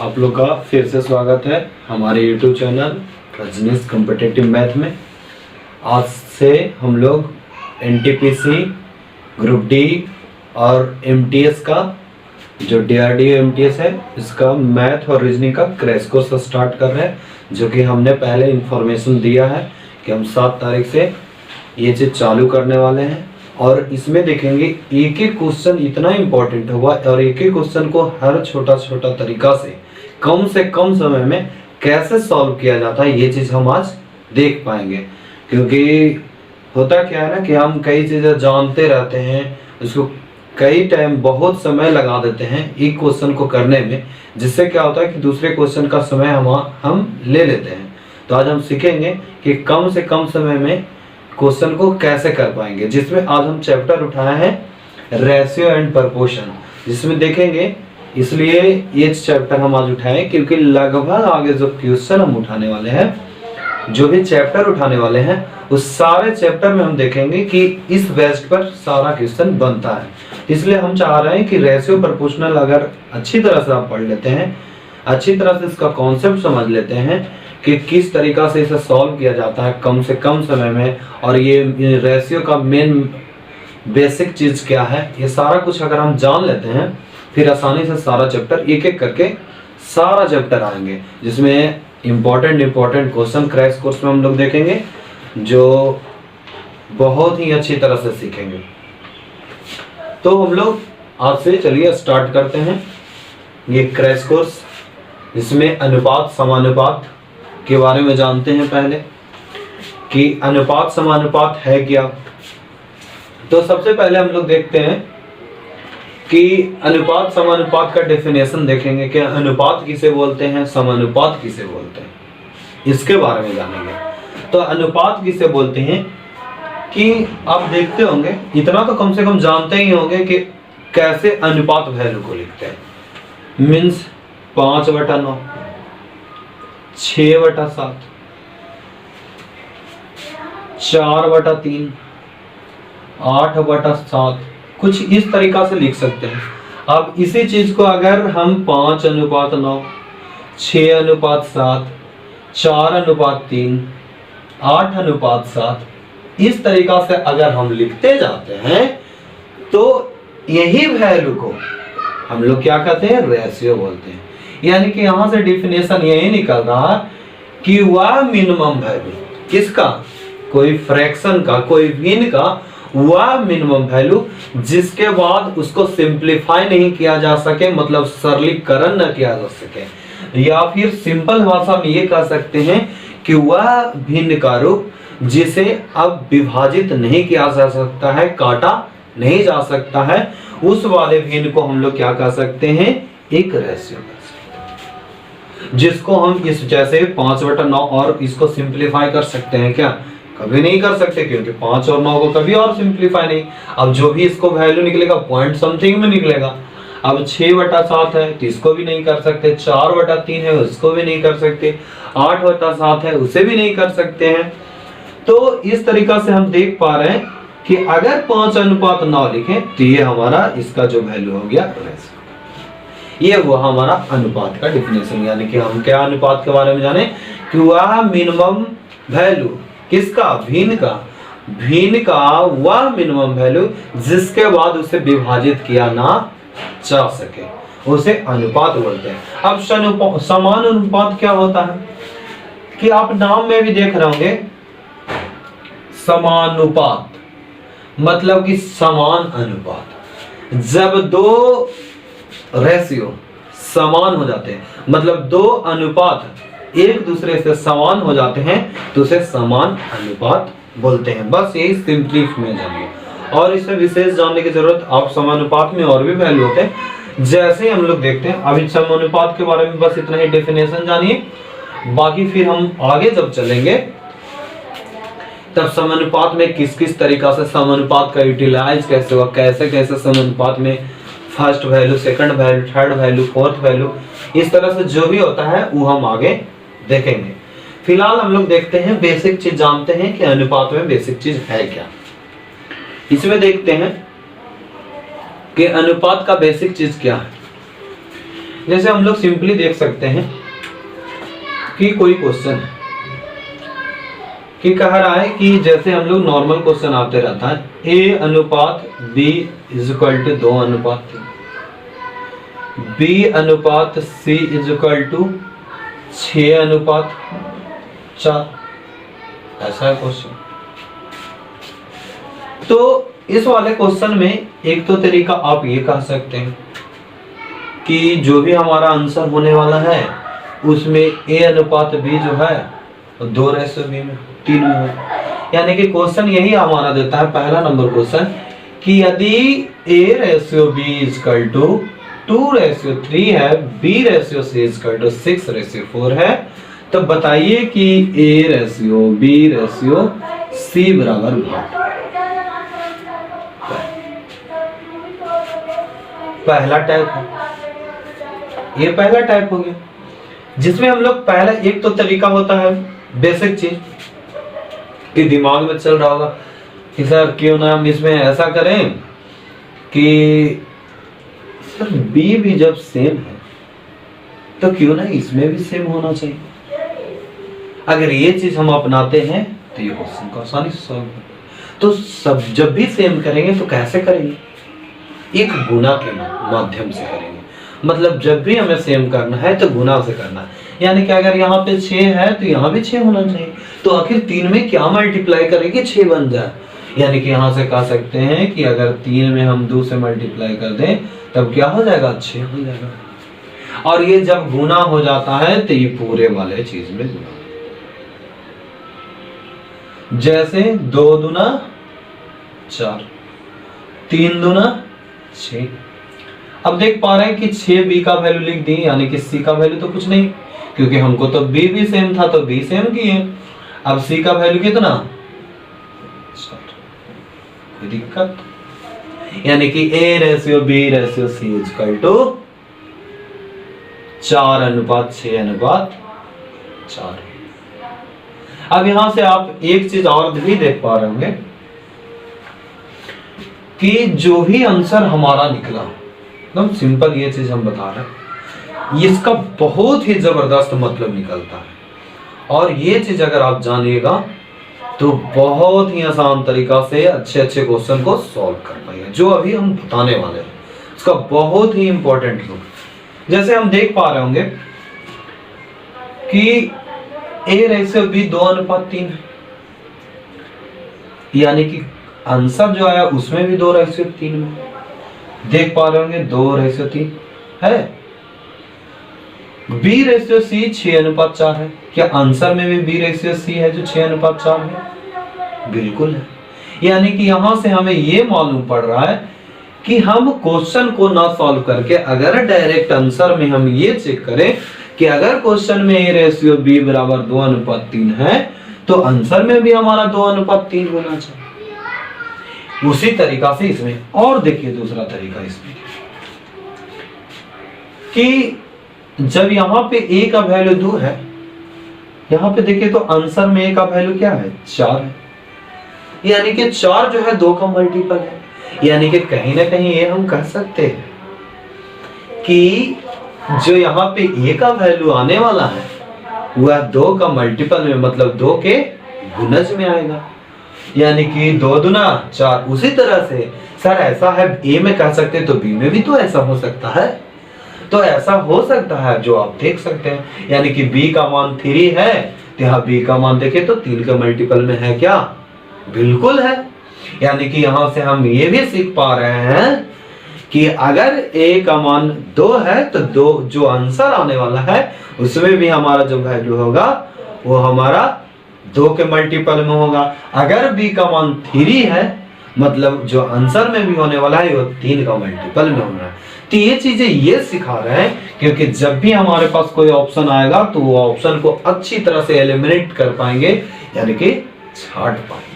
आप लोग का फिर से स्वागत है हमारे YouTube channel Rajneesh competitive math में। आज से हम लोग NTPC ग्रुप डी और MTS का जो DRDO MTS है इसका मैथ और रीजनिंग का क्रैश कोर्स स्टार्ट कर रहे हैं, जो कि हमने पहले इंफॉर्मेशन दिया है कि हम 7 तारीख से ये चीज़ चालू करने वाले हैं। और इसमें देखेंगे एक एक क्वेश्चन इतना इम्पोर्टेंट होगा और एक एक क्वेश्चन को हर छोटा छोटा तरीका से कम समय में कैसे सॉल्व किया जाता है, ये चीज़ हम आज देख पाएंगे। क्योंकि होता क्या है ना कि हम कई चीज़ें जानते रहते हैं, उसको कई टाइम बहुत समय लगा देते हैं एक क्वेश्चन को करने में, जिससे क्या होता है कि दूसरे क्वेश्चन का समय हम ले लेते हैं। तो आज हम सीखेंगे कि कम से कम समय में क्वेश्चन को कैसे कर पाएंगे, जिसमें आज हम चैप्टर उठाए हैं रेशियो एंड प्रपोर्शन, जिसमें देखेंगे। इसलिए ये चैप्टर हम आज उठाएं क्योंकि लगभग आगे जो क्वेश्चन हम उठाने वाले हैं, जो भी चैप्टर उठाने वाले हैं, उस सारे चैप्टर में हम देखेंगे कि इस बेस्ड पर सारा क्वेश्चन बनता है। इसलिए हम चाह रहे हैं कि रेशियो प्रपोर्शनल अगर अच्छी तरह से आप पढ़ लेते हैं, अच्छी तरह से इसका कॉन्सेप्ट समझ लेते हैं कि किस तरीका से इसे सॉल्व किया जाता है कम से कम समय में, और ये रेशियो का मेन बेसिक चीज़ क्या है, ये सारा कुछ अगर हम जान लेते हैं, फिर आसानी से सारा चैप्टर एक एक करके सारा चैप्टर आएंगे, जिसमें इम्पोर्टेंट क्वेश्चन क्रैश कोर्स में हम लोग देखेंगे, जो बहुत ही अच्छी तरह से सीखेंगे। तो हम लोग आज से चलिए स्टार्ट करते हैं ये क्रैश कोर्स, जिसमें अनुपात समानुपात के बारे में जानते हैं पहले कि अनुपात समानुपात है क्या। तो सबसे पहले हम लोग देखते हैं कि अनुपात समानुपात का डेफिनेशन देखेंगे कि अनुपात किसे बोलते हैं, समानुपात किसे बोलते हैं, इसके बारे में जानेंगे। तो अनुपात किसे बोलते हैं कि आप देखते होंगे, इतना तो कम से कम जानते ही होंगे कि कैसे अनुपात वैल्यू को लिखते हैं। मीन्स 5/9, 6/7, 4/3, 8/7, कुछ इस तरीका से लिख सकते हैं। अब इसी चीज को अगर हम 5:9, 6:7, 4:3, 8:7 इस तरीका से अगर हम लिखते जाते हैं, तो यही वैल्यू को हम लोग क्या कहते हैं, रेशियो बोलते हैं। यानी कि यहां से डिफिनेशन यही निकल रहा कि वह मिनिमम वैल्यू किसका, कोई फ्रैक्शन का, कोई भिन्न का वह मिनिमम वैल्यू जिसके बाद उसको सिंप्लीफाई नहीं किया जा सके, मतलब सरलीकरण न किया जा सके, या फिर सिंपल भाषा में ये कह सकते हैं कि वह भिन्न का रूप जिसे अब विभाजित नहीं किया जा सकता है, काटा नहीं जा सकता है, उस वाले भिन्न को हम लोग क्या कह सकते हैं, एक रेशियो कह सकते हैं। जिसको हम इस जैसे 5/9 और इसको सिंप्लीफाई कर सकते हैं क्या, कभी नहीं कर सकते, क्योंकि 5 और 9 को कभी और सिंप्लीफाई नहीं। अब जो भी इसको वैल्यू निकलेगा पॉइंट समथिंग में निकलेगा। अब 6/7 है तो इसको भी नहीं कर सकते, 4/3 है उसको भी नहीं कर सकते, 8/7 है उसे भी नहीं कर सकते हैं। तो इस तरीका से हम देख पा रहे हैं कि अगर 5:9 लिखें तो ये हमारा इसका जो वैल्यू हो गया रेशियो, ये वो हमारा अनुपात का डिफिनेशन। यानी कि हम क्या अनुपात के बारे में जाने कि वह मिनिमम वैल्यू किसका, भिन्न का वह मिनिमम वैल्यू जिसके बाद उसे विभाजित किया ना जा सके, उसे अनुपात बोलते हैं। अब समान अनुपात क्या होता है कि आप नाम में भी देख रहे होंगे, समानुपात मतलब कि समान अनुपात। जब दो रेशियो समान हो जाते हैं, मतलब दो अनुपात एक दूसरे से समान हो जाते हैं, तो उसे समान अनुपात बोलते हैं। बस यही सिंपली में जानिए, और इसमें विशेष जानने की जरूरत, आप समानुपात में और भी वैल्यू होते हैं, जैसे हम लोग देखते हैं। अभी समानुपात के बारे में बस इतना ही डेफिनेशन जानिए, बाकी फिर हम आगे जब चलेंगे तब समानुपात में किस किस तरीका से समानुपात का यूटिलाइज कैसे हुआ, कैसे समानुपात में first value, second value, third value, fourth value, इस तरह से जो भी होता है वो हम आगे देखेंगे। फिलहाल हम लोग देखते हैं, बेसिक चीज जानते हैं कि अनुपात में बेसिक चीज है क्या। इसमें देखते हैं कि अनुपात का बेसिक चीज क्या है। जैसे हम लोग सिंपली देख सकते हैं कि कोई क्वेश्चन है कि कह रहा है कि जैसे हम लोग नॉर्मल क्वेश्चन आते रहता है, A अनुपात B इज इक्वल टू 2 अनुपात 3, B अनुपात C इज इक्वल टू 6 अनुपात 4, ऐसा है क्वेश्चन। तो इस वाले क्वेश्चन में एक तो तरीका आप ये कह सकते हैं कि जो भी हमारा आंसर होने वाला है उसमें A अनुपात B जो है 2:3 में हो, यानी कि क्वेश्चन यही हमारा देता है पहला नंबर क्वेश्चन कि यदि A/B इज इक्वल टू 2:3 है, B/C इज इक्वल टू 6:4 है, तो बताइए कि A/B/C बराबर भाग। पहला टाइप है, ये पहला टाइप हो गया, जिसमें हम लोग पहला एक तो तरीका होता है बेसिक चीज कि दिमाग में चल रहा होगा कि सर क्यों ना हम इसमें ऐसा करें कि सर बी भी जब सेम है तो क्यों ना इसमें भी सेम होना चाहिए। अगर ये चीज हम अपनाते हैं तो ये क्वेश्चन को आसानी से सॉल्व होगा। तो सब जब भी सेम करेंगे तो कैसे करेंगे, एक गुना के माध्यम से करेंगे। मतलब जब भी हमें सेम करना है तो गुना से करना है, यानी कि अगर यहाँ पे 6 है तो यहाँ भी 6 होना चाहिए। तो आखिर 3 में क्या मल्टीप्लाई करेंगे 6 बन जाए, यानी कि यहाँ से कह सकते हैं कि अगर 3 में हम 2 से मल्टीप्लाई कर दें तब क्या हो जाएगा, 6 हो जाएगा। और ये जब गुना हो जाता है तो ये पूरे वाले चीज में गुना, जैसे 2 दूना 4, 3 दूना 6। अब देख पा रहे हैं कि 6 बी का वैल्यू लिख दी, यानी कि सी का वैल्यू तो कुछ नहीं, क्योंकि हमको तो बी भी सेम था तो बी सेम किए। अब सी का वैल्यू कितना, कोई दिक्कत, यानी कि A/B/C इज इक्वल टू 4:6:4। अब यहां से आप एक चीज और भी देख पा रहे होंगे कि जो भी आंसर हमारा निकला, एकदम सिंपल ये चीज हम बता रहे हैं, इसका बहुत ही जबरदस्त मतलब निकलता है। और ये चीज अगर आप जानिएगा तो बहुत ही आसान तरीका से अच्छे क्वेश्चन को सॉल्व कर पाएंगे, जो अभी हम बताने वाले हैं उसका बहुत ही इंपॉर्टेंट रूप। जैसे हम देख पा रहे होंगे कि A/B 2:3 है, यानी कि आंसर जो आया उसमें भी 2:3 में देख पा रहे होंगे 2:3 है। B/C 6:4 है, क्या आंसर में भी B/C है जो 6:4 है? बिल्कुल है। यानी कि यहां से हमें ये मालूम पड़ रहा है कि हम क्वेश्चन को ना सॉल्व करके अगर डायरेक्ट आंसर में हम ये चेक करें कि अगर क्वेश्चन में A/B बराबर 2:3 है तो आंसर में भी हमारा 2:3 होना चाहिए। उसी तरीका से इसमें और देखिए दूसरा तरीका इसमें कि जब यहाँ पे A का वैल्यू 2 है, यहाँ पे देखिए तो आंसर में A का वैल्यू क्या है, 4 है, यानी कि 4 जो है 2 का मल्टीपल है। यानी कि कहीं ना कहीं ये हम कह सकते हैं कि जो यहाँ पे A का वैल्यू आने वाला है वह 2 का मल्टीपल में, मतलब 2 के गुणज में आएगा, यानी कि 2 दूना 4। उसी तरह से सर ऐसा है A में कह सकते हैं तो B में भी तो ऐसा हो सकता है, तो ऐसा हो सकता है जो आप देख सकते हैं, यानी कि B का मान 3 है तो यहाँ B का मान देखें तो 3 के मल्टीपल में है क्या, बिल्कुल है। यानी कि यहां से हम ये भी सीख पा रहे हैं कि अगर A का मान 2 है तो 2 जो आंसर आने वाला है उसमें भी हमारा जो वैल्यू होगा वो हमारा 2 के मल्टीपल में होगा। अगर B का मान 3 है मतलब जो आंसर में भी होने वाला है वो 3 का मल्टीपल में होना है। तो ये चीजें ये सिखा रहे हैं क्योंकि जब भी हमारे पास कोई ऑप्शन आएगा तो वो ऑप्शन को अच्छी तरह से एलिमिनेट कर पाएंगे, यानी कि छांट पाएंगे।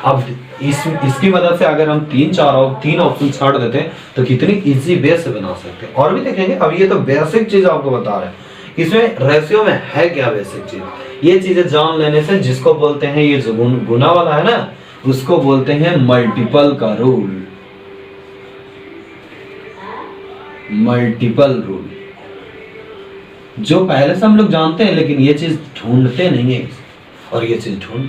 अब इसकी मदद से अगर हम 3 ऑप्शन छांट देते हैं तो कितनी इजी वे से बना सकते हैं और भी देखेंगे। अब ये तो बेसिक चीज आपको बता रहे हैं, इसमें रेशियो में है क्या बेसिक चीज, ये चीजें जान लेने से जिसको बोलते हैं ये जो गुना वाला है ना उसको बोलते हैं मल्टीपल का रूल, मल्टीपल रूल। जो पहले से हम लोग जानते हैं, लेकिन ये चीज ढूंढते नहीं है। और ये चीज ढूंढ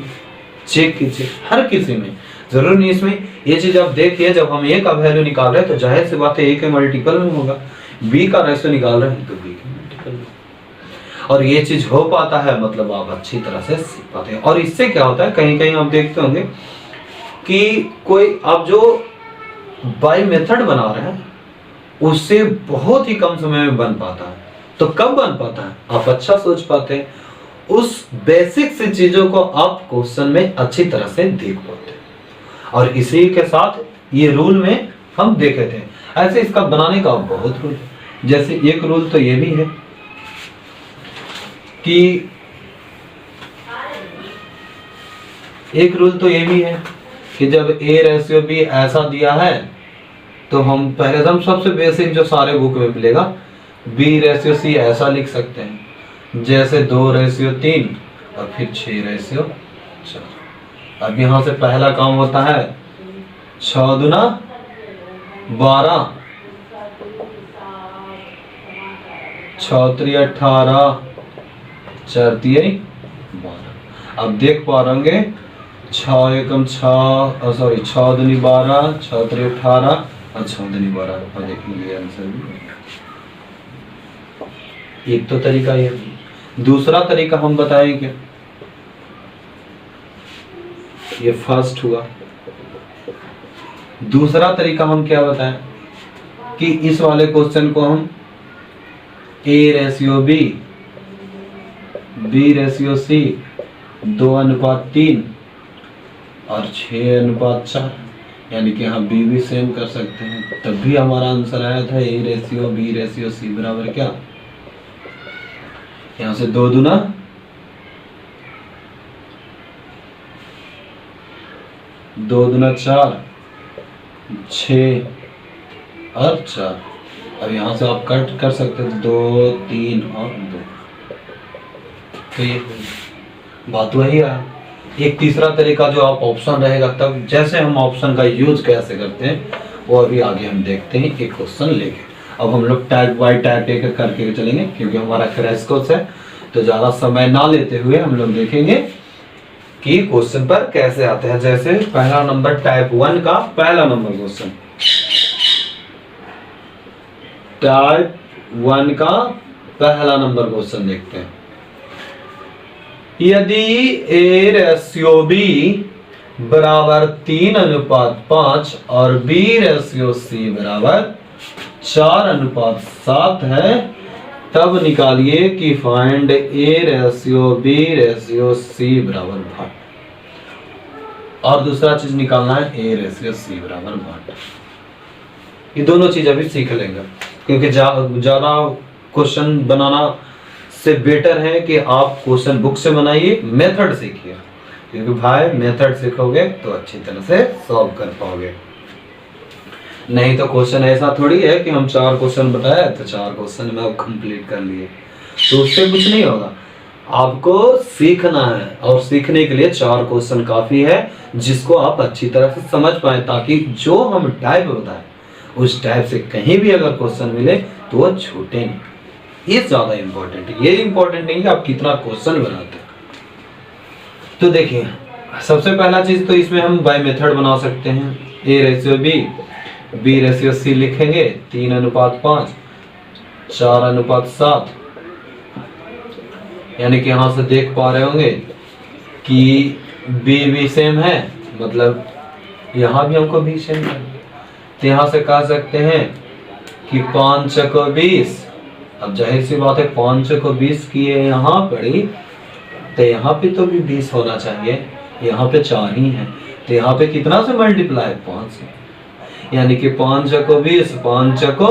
चेक कीजिए हर किसी में, जरूर नहीं इसमें ये चीज आप देखिए। जब हम ए का वैल्यू निकाल रहे हैं तो जाहिर सी बात है ए के मल्टीपल में होगा, बी का रेशियो निकाल रहे हैं तो बी के मल्टीपल में, और ये चीज हो पाता है, मतलब आप अच्छी तरह से सीख पाते हैं। और इससे क्या होता है, कहीं कहीं आप देखते होंगे कि कोई आप जो बाय मेथड बना रहे हैं उससे बहुत ही कम समय में बन पाता है। तो कब बन पाता है, आप अच्छा सोच पाते हैं, उस बेसिक से चीजों को आप क्वेश्चन में अच्छी तरह से देख पाते हैं। और इसी के साथ ये रूल में हम देखे थे, ऐसे इसका बनाने का बहुत रूल है। जैसे एक रूल तो ये भी है कि एक रूल तो ये भी है कि जब ए रेशियो बी ऐसा दिया है तो हम पहले हम सबसे बेसिक जो सारे बुक में मिलेगा, बी रेशियो सी ऐसा लिख सकते हैं, जैसे 2:3 और फिर 6:4। अब यहां से पहला काम होता है 6 दूना 12, 6 त्रिक 18, 4 तिहाई 12। अब देख पा रहे 6 एकम 6, सॉरी 6 दूनी 12, 6 त्रिक 18 और 6 दूनी 12। और देखेंगे आंसर भी। एक तो तरीका ये, दूसरा तरीका हम बताएंगे, ये फर्स्ट हुआ। दूसरा तरीका हम क्या बताएं कि इस वाले क्वेश्चन को हम A ratio B, B ratio C 2:3 और 6:4, यानी कि हम बी भी सेम कर सकते हैं। तब भी हमारा आंसर आया था A ratio B ratio C बराबर क्या, यहां से 2 दूना 4, 6 और 4। अब यहां से आप कट कर सकते हैं 2, 3 और 2। तो ये बात वही है। एक तीसरा तरीका जो आप ऑप्शन रहेगा, तब जैसे हम ऑप्शन का यूज कैसे करते हैं वो अभी आगे हम देखते हैं एक क्वेश्चन लेके। अब हम लोग टाइप बाय टाइप एक करके चलेंगे, क्योंकि हमारा क्रैश कोर्स है, तो ज्यादा समय ना लेते हुए हम लोग देखेंगे कि क्वेश्चन पर कैसे आते हैं। जैसे पहला नंबर टाइप 1 का पहला नंबर क्वेश्चन, टाइप 1 का पहला नंबर क्वेश्चन देखते हैं। यदि ए रेशियो बी बराबर 3:5 और बी रेशियो सी बराबर 4:7 है, तब निकालिए कि find A ratio B ratio C बराबर 8। और दूसरा चीज निकालना है ए रेशियो सी बराबर 8। ये दोनों चीज अभी सीख लेंगे, क्योंकि ज्यादा क्वेश्चन बनाना से बेटर है कि आप क्वेश्चन बुक से बनाइए, मेथड सीखिए, क्योंकि भाई मेथड सीखोगे तो अच्छी तरह से सॉल्व कर पाओगे। नहीं तो क्वेश्चन ऐसा थोड़ी है कि हम 4 क्वेश्चन बताए तो 4 क्वेश्चन में आप कंप्लीट कर लिए, तो उससे कुछ नहीं होगा। आपको सीखना है, और सीखने के लिए 4 क्वेश्चन काफी है, जिसको आप अच्छी तरह से समझ पाए, ताकि जो हम टाइप बताए उस टाइप से कहीं भी अगर क्वेश्चन मिले तो वो छूटे नहीं। ये ज्यादा इंपॉर्टेंट है, ये इंपॉर्टेंट नहीं कि आप कितना क्वेश्चन बनाते हैं। तो देखिए, सबसे पहला चीज तो इसमें हम बाय मेथड बना सकते हैं। A ratio B, B ratio C लिखेंगे 3:5, 4:7, यानी कि यहां से देख पा रहे होंगे कि बी भी सेम है, मतलब यहां भी हमको बी सेम है। तो यहां से कह सकते हैं कि 5 को 20। अब जाहिर सी बात है 5 को 20 की यहाँ पड़ी, तो यहाँ पे तो भी 20 होना चाहिए, यहाँ पे 4 ही है, तो यहाँ पे कितना से मल्टीप्लाई 5 से, यानी कि 5 को 20, 5 को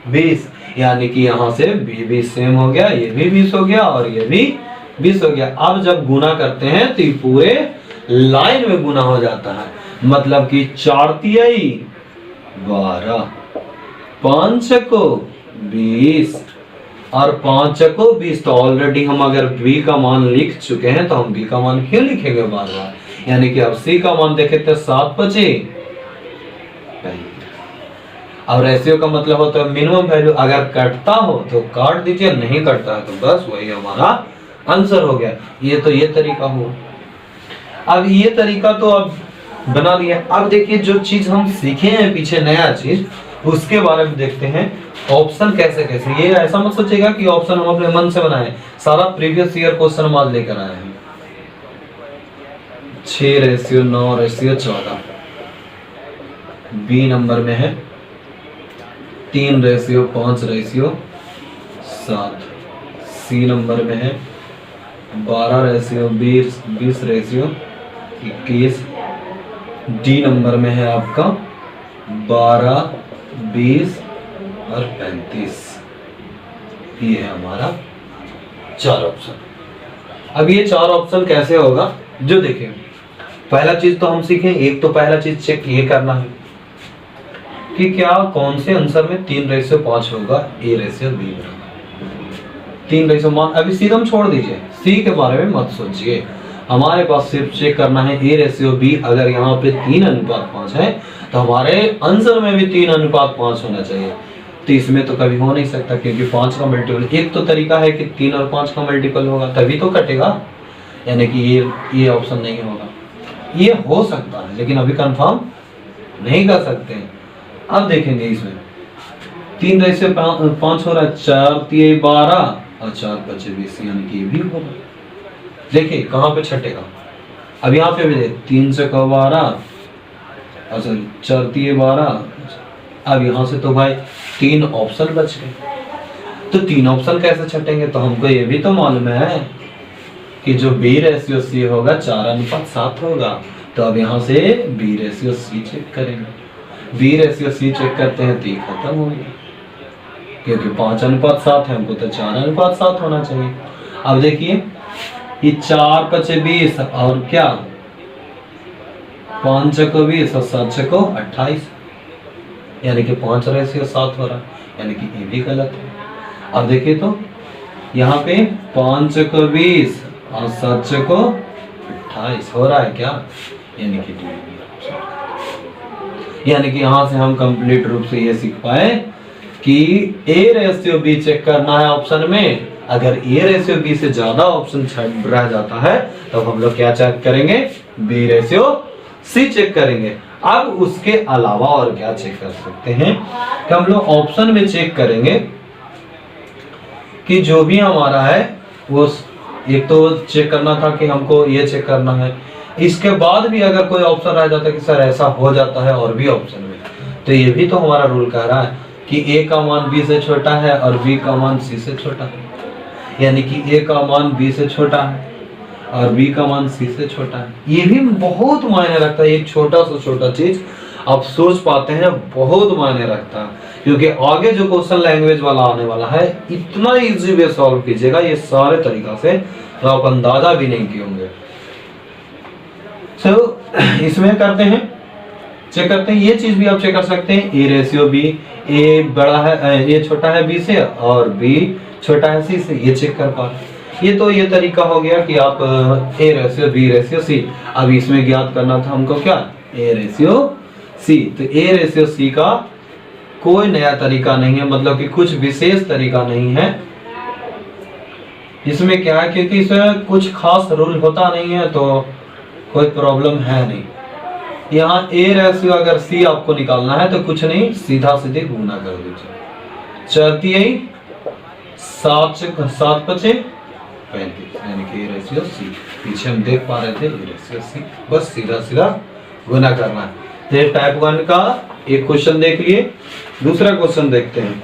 20, यानी कि यहाँ से भी सेम हो गया, ये भी 20 हो गया और ये भी 20 हो गया। अब जब गुना करते हैं तो ये पूरे लाइन में गुना हो जाता है, मतलब कि 4 तिहाई 12, 5 को 20 और 5 को 20। तो ऑलरेडी हम अगर b का मान लिख चुके हैं तो हम b का मान क्यों लिखेंगे बार बार, यानी कि अब c का मान देखे तो 7 बचे। अब रेशियो का मतलब होता है मिनिमम वैल्यू, अगर कटता हो तो काट दीजिए, नहीं कटता है तो बस वही हमारा आंसर हो गया। ये तरीका हुआ। अब ये तरीका तो अब बना लिया। अब देखिए जो चीज हम सीखे हैं पीछे नया चीज, उसके बारे में देखते हैं ऑप्शन कैसे कैसे। ये ऐसा मत सोचिएगा कि ऑप्शन हम अपने मन से बनाए, सारा प्रीवियस ईयर क्वेश्चन हम आज लेकर आए हैं। 6:9:14 बी नंबर में है, 3:5:7 सी नंबर में है, 12:20:21 डी नंबर में है आपका 12, 20 और 35। ये है हमारा 4 ऑप्शन। अब ये 4 ऑप्शन कैसे होगा, जो देखिए पहला चीज तो हम सीखें, एक तो पहला चीज चेक ये करना है कि क्या कौन से आंसर में 3:5 होगा A:B। 3:5 अभी सीधा हम छोड़ दीजिए, सी के बारे में मत सोचिए, हमारे पास सिर्फ चेक करना है A:B। अगर यहाँ पे 3:5 है तो हमारे आंसर में भी 3:5 होना चाहिए। तो इसमें तो कभी हो नहीं सकता, क्योंकि 5 का मल्टीपल, एक तो तरीका है कि 3 और 5 का मल्टीपल होगा तभी तो कटेगा, यानी कि ये ऑप्शन नहीं होगा। ये हो सकता है लेकिन अभी कंफर्म नहीं कर सकते हैं। अब देखेंगे इसमें 3:5 हो रहा है, 4×3=12 और 4×5=20, यानी कि ये भी होगा। देखिए कहाँ पे छटेगा, अब यहाँ पे भी देख 3×12 और 4×3=12। अब यहाँ से तो भाई 3 ऑप्शन बच गए, तो 3 ऑप्शन कैसे छटेंगे, तो हमको ये भी तो मालूम है कि जो B:C होगा 4:7 होगा। तो अब यहाँ से B:C चेक करेंगे, B:C चेक करते हैं तो ये खत्म हो गया, क्योंकि 5:7 है, हमको तो 4:7 होना चाहिए। अब देखिए ये 4×5=20 और क्या 5×20 और 7×28, यानी कि 5:7 हो रहा है, यानी कि ये भी गलत है। अब देखिए तो यहाँ पे 5×20 और 7×28 हो रहा है क्या, यानी कि यानी कि यहाँ से हम कंप्लीट रूप से ये सीख पाए कि A:B चेक करना है ऑप्शन में। अगर A:B से ज्यादा ऑप्शन रह जाता है तो हम लोग क्या चेक करेंगे, B:C चेक करेंगे। अब उसके अलावा और क्या चेक कर सकते हैं कि हम लोग ऑप्शन में चेक करेंगे कि जो भी हमारा है वो, एक तो चेक करना था कि हमको ये चेक करना है, इसके बाद भी अगर कोई ऑप्शन रह जाता है कि सर ऐसा हो जाता है और भी ऑप्शन में, तो ये भी तो हमारा रूल कह रहा है कि A का मान B से छोटा है और B का मान C से छोटा है, यानी कि A का मान B से छोटा है और B का मान C से छोटा है। ये भी बहुत मायने रखता है, एक छोटा से छोटा चीज आप सोच पाते हैं बहुत मायने रखता है, क्योंकि आगे जो क्वेश्चन लैंग्वेज वाला आने वाला है इतना इजी वे सॉल्व कीजिएगा ये सारे तरीका से, तो आप अंदाजा भी नहीं किए होंगे। इसमें करते हैं, चेक करते हैं, ये चीज भी आप चेक कर सकते हैं A:B, A बड़ा है, A छोटा है B से और B छोटा है C से, ये चेक कर पा रहे। ये तो ये तरीका हो गया कि आप A:B:C। अब इसमें ज्ञात करना था हमको क्या, A:C। तो A:C का कोई नया तरीका नहीं है, मतलब कि कुछ विशेष तरीका नहीं है। इसमें क्या है, क्योंकि इसमें कुछ खास रूल होता नहीं है तो कोई प्रॉब्लम है नहीं। यहाँ A:C अगर C आपको निकालना है तो कुछ नहीं, सीधा सीधे गुना कर दीजिए, 4×3=7 35, यानी कि A:C। पीछे हम देख पा रहे थे A:C, बस सीधा सीधा गुना करना है। तो टाइप 1 का एक क्वेश्चन देख लिए। दूसरा क्वेश्चन देखते हैं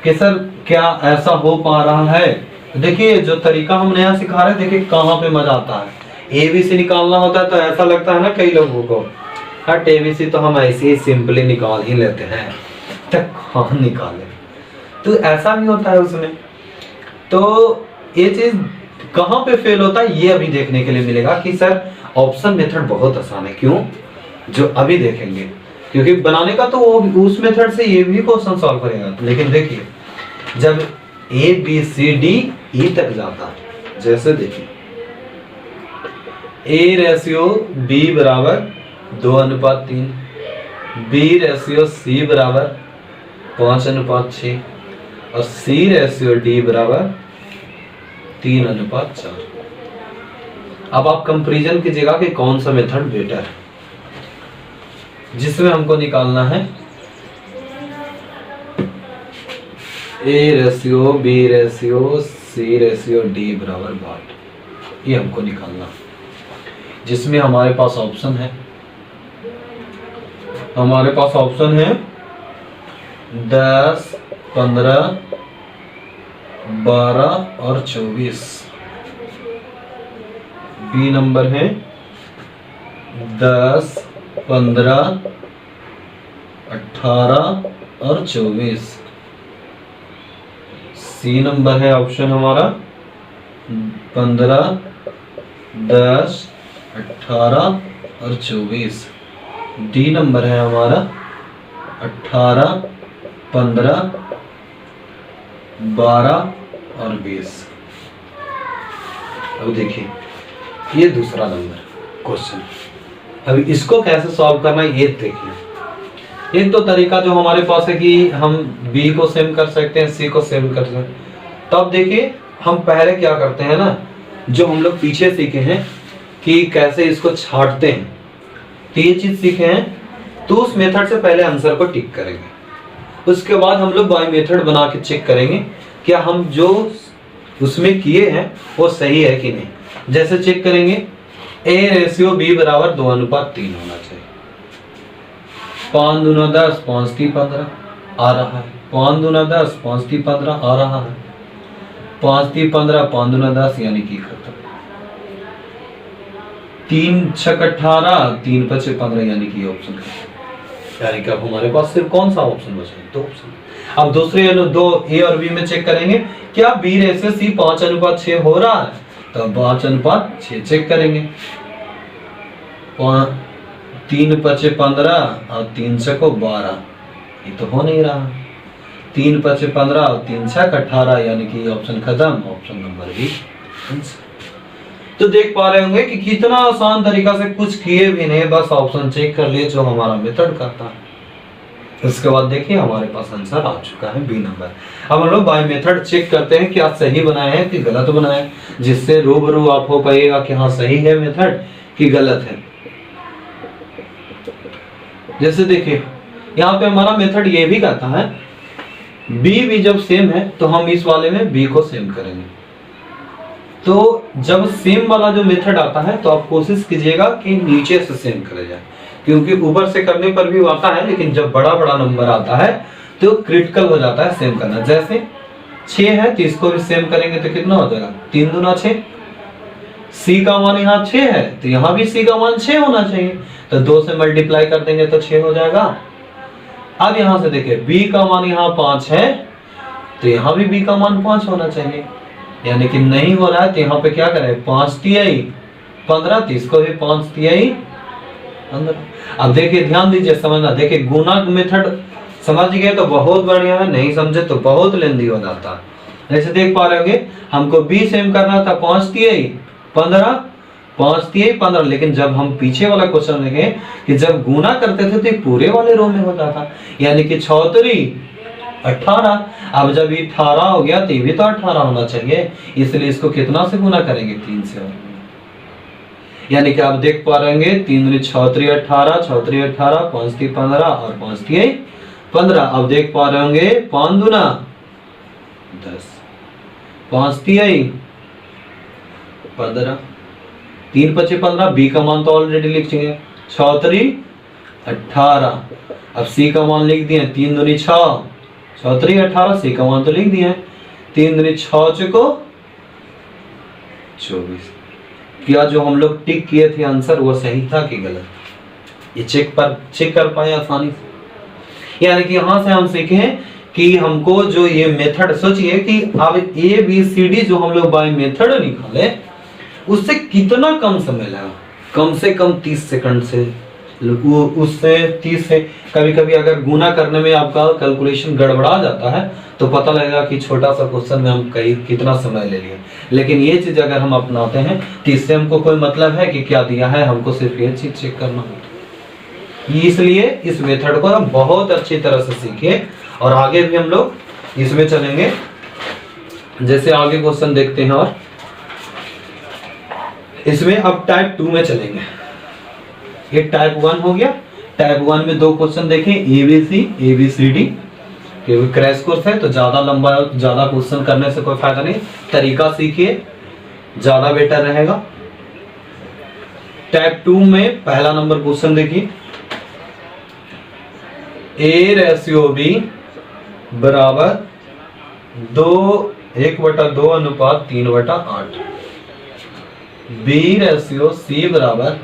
कि सर क्या ऐसा हो पा रहा है। देखिए जो तरीका हम नया सिखा रहे हैं, देखिए कहाँ पे मजा आता है। ABC निकालना होता है तो ऐसा लगता है ना कई लोगों को, हट ABC तो हम ऐसे ही सिंपली निकाल ही लेते हैं, तक कहाँ निकाले, तो ऐसा भी होता है उसमें। तो ये चीज कहाँ पे फेल होता है ये अभी देखने के लिए मिलेगा कि सर ऑप्शन मेथड बहुत आसान है, क्यों, जो अभी देखेंगे, क्योंकि बनाने का तो वो उस मेथड से ये भी क्वेश्चन सॉल्व करेगा। लेकिन देखिए जब ABCDE तक जाता है, जैसे देखिए A:B = 2:3, B:C = 5:6 और सी रेशियो डी बराबर 3:4। अब आप कंपैरिजन कीजिएगा कि कौन सा मेथड बेटर है, जिसमें हमको निकालना है A ratio B ratio C ratio D बराबर 12। ये हमको निकालना है, जिसमें हमारे पास ऑप्शन है 10, 15, 12 और 24। बी नंबर है 10, 15, 18 और 24। सी नंबर है ऑप्शन हमारा 15, 10, 18 और 24। डी नंबर है हमारा 18, 15, 12 और 20। अब देखिए ये दूसरा नंबर क्वेश्चन। अभी इसको कैसे सॉल्व करना है ये देखिए। एक तो तरीका जो हमारे पास है कि हम बी को सेम कर सकते हैं, सी को सेम कर सकते हैं। तो अब देखिए हम पहले क्या करते हैं ना, जो हम लोग पीछे सीखे हैं कि कैसे इसको छांटते हैं, तो ये चीज सीखे हैं। तो उस मेथड से पहले आंसर को टिक करेंगे, उसके बाद हम लोग बाय मेथड बना के चेक करेंगे क्या हम जो उसमें किए हैं वो सही है कि नहीं। जैसे चेक करेंगे ए रेशियो बी बराबर 2:3 होना चाहिए। 5 दूना 10, 5 3 15 आ रहा है। 5 दूना 10, 5 3 15 आ रहा है। 5 3 15, 5 दूना 10 यानी कि खत्म। 3 6 18, 3 5 15 यानी कि ऑप्शन खत्म। यानी कि अब हमारे पास सिर्फ कौन सा ऑप्शन बचा है? 2 ऑप्शन। अब दूसरे दो ए और बी में चेक करेंगे क्या बी रेशियो सी 5:6 हो रहा है, तो 5:6 चेक करेंगे। 3 5 15 और 3 6 12, ये तो हो नहीं रहा। 3 5 15 और 3 6 18 यानी कि ऑप्शन खत्म। Option number B. तो देख पा रहे होंगे कि कितना आसान तरीका से कुछ किए भी नहीं, बस ऑप्शन चेक कर लिए जो हमारा मेथड करता है। उसके बाद देखिए हमारे पास आंसर आ चुका है बी नंबर। अब हम लोग बाय मेथड चेक करते हैं कि आप सही बनाए हैं कि गलत बनाए हैं, जिससे रूबरू आप हो पाइएगा कि हाँ सही है मेथड कि गलत है। जैसे देखिए यहाँ पे हमारा मेथड ये भी कहता है बी भी जब सेम है तो हम इस वाले में बी को सेम करेंगे। तो जब सेम वाला जो मेथड आता है तो आप कोशिश कीजिएगा कि नीचे से सेम करे जाए, क्योंकि ऊपर से करने पर भी आता है, लेकिन जब बड़ा बड़ा नंबर आता है तो क्रिटिकल हो जाता है सेम करना। जैसे 6 है तो इसको भी सेम करेंगे तो कितना हो जाएगा? 3 दूना 6। सी का मान यहाँ 6 है तो यहाँ भी सी का मान 6 होना चाहिए, तो 2 से मल्टीप्लाई कर देंगे तो 6 हो जाएगा। अब यहाँ से देखिए बी का मान यहाँ 5 है तो यहाँ भी बी का मान 5 होना चाहिए, यानी कि नहीं हो रहा है तो यहाँ पे क्या करें? 5 तिहाई 15, तो इसको भी 5 तिहाई 15। अब देखिए ध्यान दीजिए, समझना। देखिए गुना मेथड समझ गए तो बहुत बढ़िया है, नहीं समझे तो बहुत लेंदी हो जाता है। जैसे देख पा रहे होंगे हमको बी सेम करना था। 5 तिहाई 15, 5 तिहाई 15, लेकिन जब हम पीछे वाला क्वेश्चन देखें कि जब गुना करते थे तो पूरे वाले रो में हो जाता, यानी कि 6 3 18। अब जब ये 18 हो गया तो ये भी तो 18 होना चाहिए, इसलिए इसको कितना से गुना करेंगे? 3 से। यानी कि आप देख पा रहे हैं 3 दूनी 6 3 18, 6 3 18, 5 3 15 और 5 तिहाई 15। अब देख पा रहे होंगे 5 दूना 10, 5 तिहाई 15, 3 5 15। बी का मान तो ऑलरेडी लिख चुके, 6 3 18। अब सी का मान लिख दिए 3 दूनी 6, 6 3 18। सी का मान तो लिख दिए 3 दूनी 6 चुको 24। क्या जो हम लोग टिक किए थे आंसर वो सही था कि गलत? ये चेक कर पाए आसानी से। यानी कि यहां से हम सीखे कि हमको जो ये मेथड, सोचिए कि अब ए बी सी डी जो हम लोग बाय मेथड निकाले उससे कितना कम समय लगा, कम से कम 30 सेकंड से, उससे 30 से। कभी कभी अगर गुना करने में आपका कैलकुलेशन गड़बड़ा जाता है तो पता लगेगा कि छोटा सा क्वेश्चन में हम कितना समय ले लिए, लेकिन ये चीज अगर हम अपनाते हैं तो इससे हमको कोई मतलब है कि क्या दिया है, हमको सिर्फ ये चीज चेक करना होता है। इसलिए इस मेथड को हम बहुत अच्छी तरह से सीखे और आगे भी हम लोग इसमें चलेंगे। जैसे आगे क्वेश्चन देखते हैं, और इसमें अब टाइप 2 में चलेंगे। ये टाइप 1 हो गया। टाइप 1 में 2 क्वेश्चन देखें, एबीसी एबीसीडी। क्योंकि क्रैश कोर्स है तो ज्यादा लंबा ज्यादा क्वेश्चन करने से कोई फायदा नहीं, तरीका सीखिए, ज्यादा बेटर रहेगा। टाइप 2 में पहला नंबर क्वेश्चन देखिए, A/B बराबर 1/2:3/8। B/C बराबर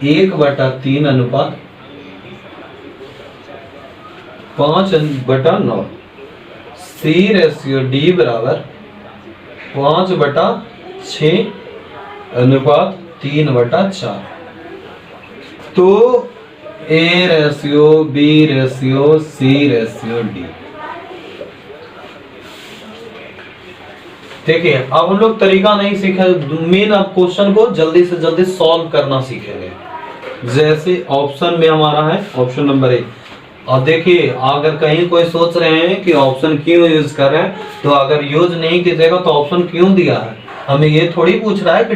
1/3:5/9। C/D बराबर 5/6:3/4। तो A/B/C/D। देखिए अब हम लोग तरीका नहीं सीखे, मेन अब क्वेश्चन को जल्दी से जल्दी सॉल्व करना सीखेंगे। जैसे ऑप्शन में हमारा है ऑप्शन नंबर 1। और देखिए अगर कहीं कोई सोच रहे हैं कि ऑप्शन क्यों यूज कर रहे हैं, तो अगर यूज नहीं कीजिएगा तो ऑप्शन क्यों दिया है, हमें ये थोड़ी पूछ रहा है कि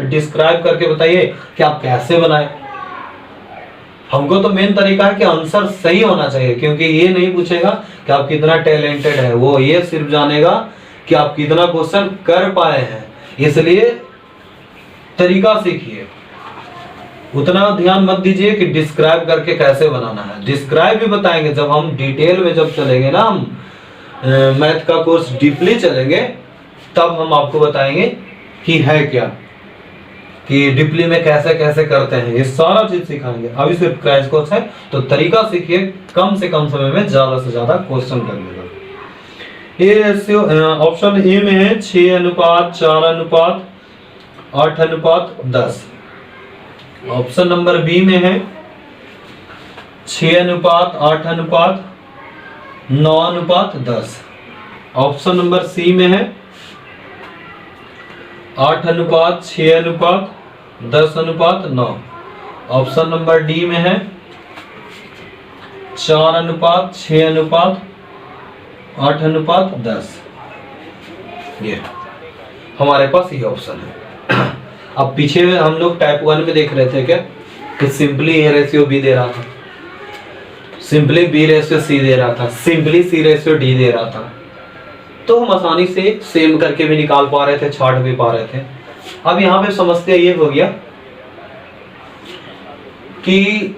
डिस्क्राइब करके बताइए कि आप कैसे बनाए। हमको तो मेन तरीका है कि आंसर सही होना चाहिए, क्योंकि ये नहीं पूछेगा कि आप कितना टैलेंटेड है, वो ये सिर्फ जानेगा कि आप कितना क्वेश्चन कर पाए हैं। इसलिए तरीका सीखिए, उतना ध्यान मत दीजिए कि डिस्क्राइब करके कैसे बनाना है। डिस्क्राइब भी बताएंगे जब हम डिटेल में जब चलेंगे ना, हम मैथ का कोर्स डीपली चलेंगे, तब हम आपको बताएंगे कि है क्या, कि डीपली में कैसे कैसे करते हैं, ये सारा चीज सिखाएंगे। अभी सिर्फ क्रैश कोर्स है तो तरीका सीखिए, कम से कम समय में ज्यादा से ज्यादा क्वेश्चन करने का। ऑप्शन ए में है 6:4:8:10। ऑप्शन नंबर बी में है 6:8:9:10। ऑप्शन नंबर सी में है 8:6:10:9। ऑप्शन नंबर डी में है 4:6:8:10। ये हमारे पास ये ऑप्शन है। अब पीछे हम लोग टाइप 1 में देख रहे थे क्या कि सिंपली A/B दे रहा था, सिंपली B/C दे रहा था, सिंपली C/D दे रहा था, तो हम आसानी से सेम करके भी निकाल पा रहे थे, छाट भी पा रहे थे। अब यहाँ पे समस्या ये हो गया कि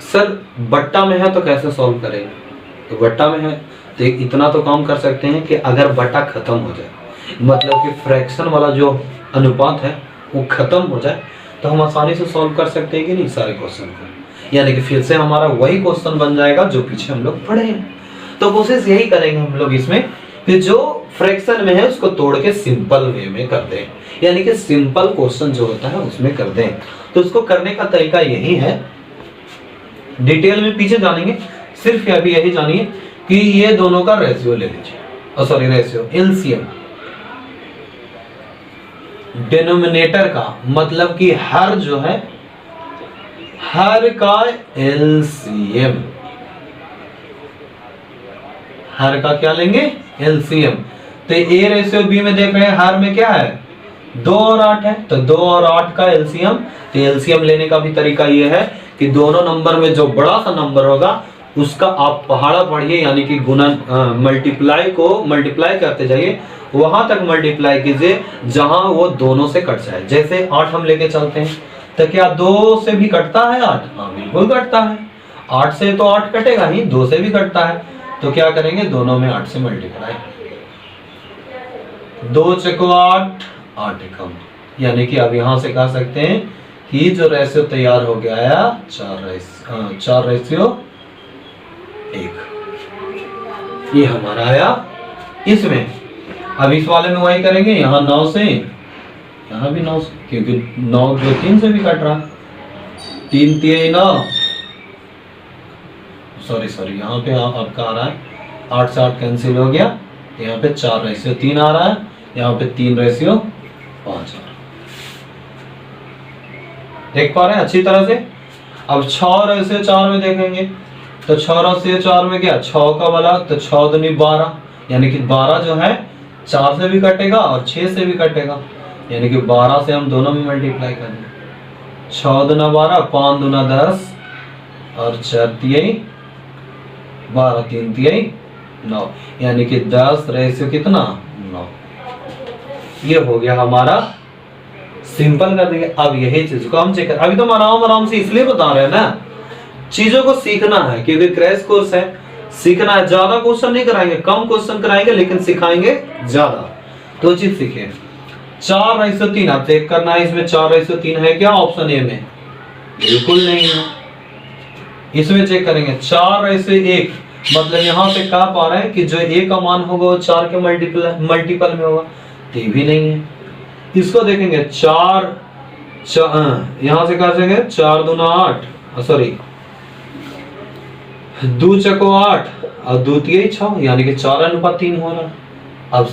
सर बट्टा में है तो कैसे सॉल्व करेंगे। तो बट्टा में है तो इतना तो काम कर सकते हैं कि अगर बट्टा खत्म हो जाए, मतलब कि फ्रैक्शन वाला जो अनुपात है वो खत्म हो जाए, तो हम आसानी से सॉल्व कर सकते हैं कि नहीं सारे क्वेश्चन को। यानी कि फिर से हमारा वही क्वेश्चन बन जाएगा जो पीछे हम लोग पढ़े हैं। तो कोशिश यही करेंगे हम लोग इसमें कि जो फ्रैक्शन में है उसको तोड़ के सिंपल वे में कर दें, यानी कि सिंपल क्वेश्चन जो होता है उसमें कर दें। तो उसको करने का तरीका यही है, डिटेल में पीछे जानेंगे, सिर्फ अभी यही जानिए कि ये दोनों का रेशियो ले लीजिए, सॉरी रेशियो एलसीएम। डिनोमिनेटर का मतलब कि हर जो है हर का एलसीएम, हर का क्या लेंगे एलसीएम। तो A/B में देख रहे हैं हर में क्या है 2 और 8 है, तो 2 और 8 का एलसीएम। तो एलसीएम लेने का भी तरीका ये है कि दोनों नंबर में जो बड़ा सा नंबर होगा उसका आप पहाड़ा पढ़िए, यानी कि गुणन मल्टीप्लाई को मल्टीप्लाई करते जाइए, वहां तक मल्टीप्लाई कीजिए जहां वो दोनों से कट जाए। जैसे 8 हम लेके चलते हैं, तो क्या 2 से भी कटता है 8? हाँ बिल्कुल कटता है। 8 से तो 8 कटेगा ही, 2 से भी कटता है। तो क्या करेंगे, दोनों में 8 से मल्टीप्लाई, 2 चको 8, 8 एकम, यानी कि अब यहां से कह सकते हैं कि जो रेशियो तैयार हो गया है 4:1, ये हमारा आया इसमें। अब इस वाले में वही करेंगे, यहाँ 9 से, यहाँ भी 9 से, क्योंकि 9 जो 3 से भी कट रहा, 3 3 9, सॉरी यहाँ पे आपका आ रहा है 8 से 8 कैंसिल हो गया, यहाँ पे 4:3 आ रहा है, यहाँ पे 3:5 आ रहा है। देख पा रहे हैं अच्छी तरह से। अब 6:4 में देखेंगे तो 6 से 4 में क्या 6 का वाला, तो 6 दूनी 12, यानी कि 12 जो है 4 से भी कटेगा और 6 से भी कटेगा, यानी कि 12 से हम दोनों में मल्टीप्लाई करेंगे। 6 दूना 12, 5 दूना 10 और 4 तिहाई 12, 3 तिहाई 9, यानी कि 10 रेशियो कितना 9। ये हो गया हमारा, सिंपल कर देंगे। अब यही चीज को हम चेक कर, अभी तो हम आराम से इसलिए बता रहे हैं ना, चीजों को सीखना है, क्योंकि क्रैश कोर्स है, सीखना है। ज्यादा क्वेश्चन नहीं कराएंगे, कम क्वेश्चन कराएंगे, लेकिन सिखाएंगे ज्यादा। दो चीज सीखे। 4:3 आप चेक करना है, इसमें 4:3 है क्या ऑप्शन ए में? बिल्कुल नहीं है। इसमें चेक करेंगे 4:1, मतलब यहाँ पे कह पा रहे हैं कि जो ए का मान होगा वो 4 के मल्टीपल में होगा, तो ये भी नहीं है। इसको देखेंगे 4 यहां से कर देंगे 4 दूना 8, सॉरी 2 चको 8 और 2 तिहाई 6, यानी कि 4:3 हो रहा। अब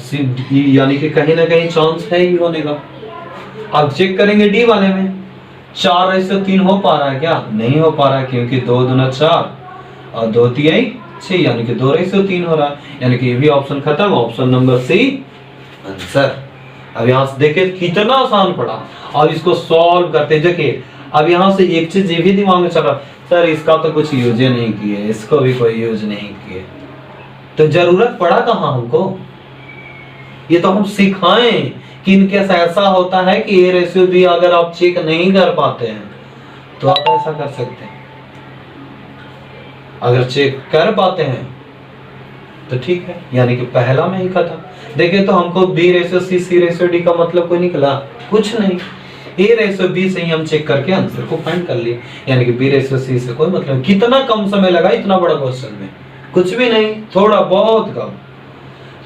यानी कि कहीं ना कहीं चांस है ही होने का। अब चेक करेंगे डी वाले में 4:3 हो पा रहा है क्या? नहीं हो पा रहा है, क्योंकि 2 दूना 4 और 2 तिहाई 6, यानी कि 2:3 हो रहा है, यानी कि ये भी ऑप्शन खत्म। Option number C answer. अब यहाँ से देखिए कितना आसान पड़ा। अब इसको सॉल्व करते देखिए, अब यहाँ से एक चीज ये भी दिमाग में चल रहा, सर इसका तो कुछ यूज ही नहीं किए, इसको भी कोई यूज नहीं किए, तो जरूरत पड़ा कहाँ हमको? ये तो हम सिखाएं कि इनके ऐसा होता है कि ए रेशियो भी अगर आप चेक नहीं कर पाते हैं तो आप ऐसा कर सकते हैं, अगर चेक कर पाते हैं तो ठीक है, यानी कि पहला में ही खत्म। देखिए तो हमको बी रेशियो सी, सी रेशियो डी का मतलब कोई निकला कुछ नहीं। ए रेशियो बी से ही हम चेक करके आंसर को फाइंड कर लिए, यानी कि बी रेशियो सी से कोई मतलब। कितना कम समय लगा इतना बड़ा क्वेश्चन में? कुछ भी नहीं, थोड़ा बहुत कम।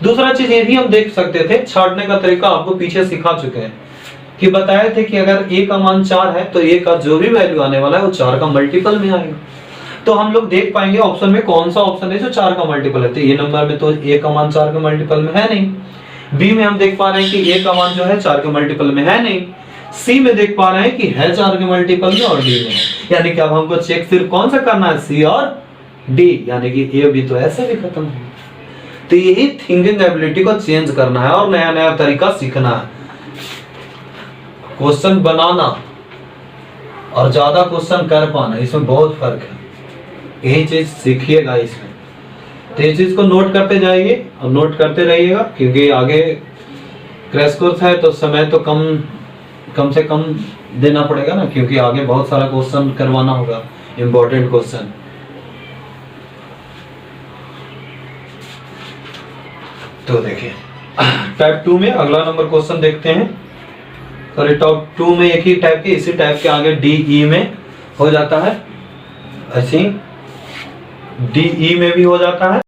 दूसरा चीज ये भी हम देख सकते थे, छांटने का तरीका आपको पीछे सिखा चुके हैं कि बताए थे कि अगर ए का मान 4 है तो ए का जो भी वैल्यू आने वाला है वो 4 का मल्टीपल में आएगा। तो हम लोग देख पाएंगे ऑप्शन में कौन सा ऑप्शन है जो 4 का मल्टीपल है। तो ए नंबर में तो ए का मान 4 के मल्टीपल में है नहीं। बी में हम देख पा रहे हैं कि ए का मान जो है 4 के मल्टीपल में है नहीं। सी में देख पा रहे हैं कि है 4 के मल्टीपल में, और डी में है। यानी कि अब हमको चेक सिर्फ कौन सा करना है, सी और डी, यानी कि ए भी तो ऐसे भी खत्म है। तो यही थिंकिंग एबिलिटी को चेंज करना है और नया नया तरीका सीखना है। क्वेश्चन बनाना और ज्यादा क्वेश्चन कर पाना, इसमें बहुत फर्क है। यही चीज सीखिएगा इसमें। तो ये चीज को नोट करते जाइए और नोट करते रहिएगा, क्योंकि आगे क्रैश कोर्स है तो समय तो कम से कम देना पड़ेगा ना, क्योंकि आगे बहुत सारा क्वेश्चन करवाना होगा, इंपॉर्टेंट क्वेश्चन। तो देखिए टाइप 2 में अगला नंबर क्वेश्चन देखते हैं। सॉरी टाइप 2 में एक ही टाइप के, इसी टाइप के आगे डी ई में हो जाता है, ऐसे डी ई में भी हो जाता है।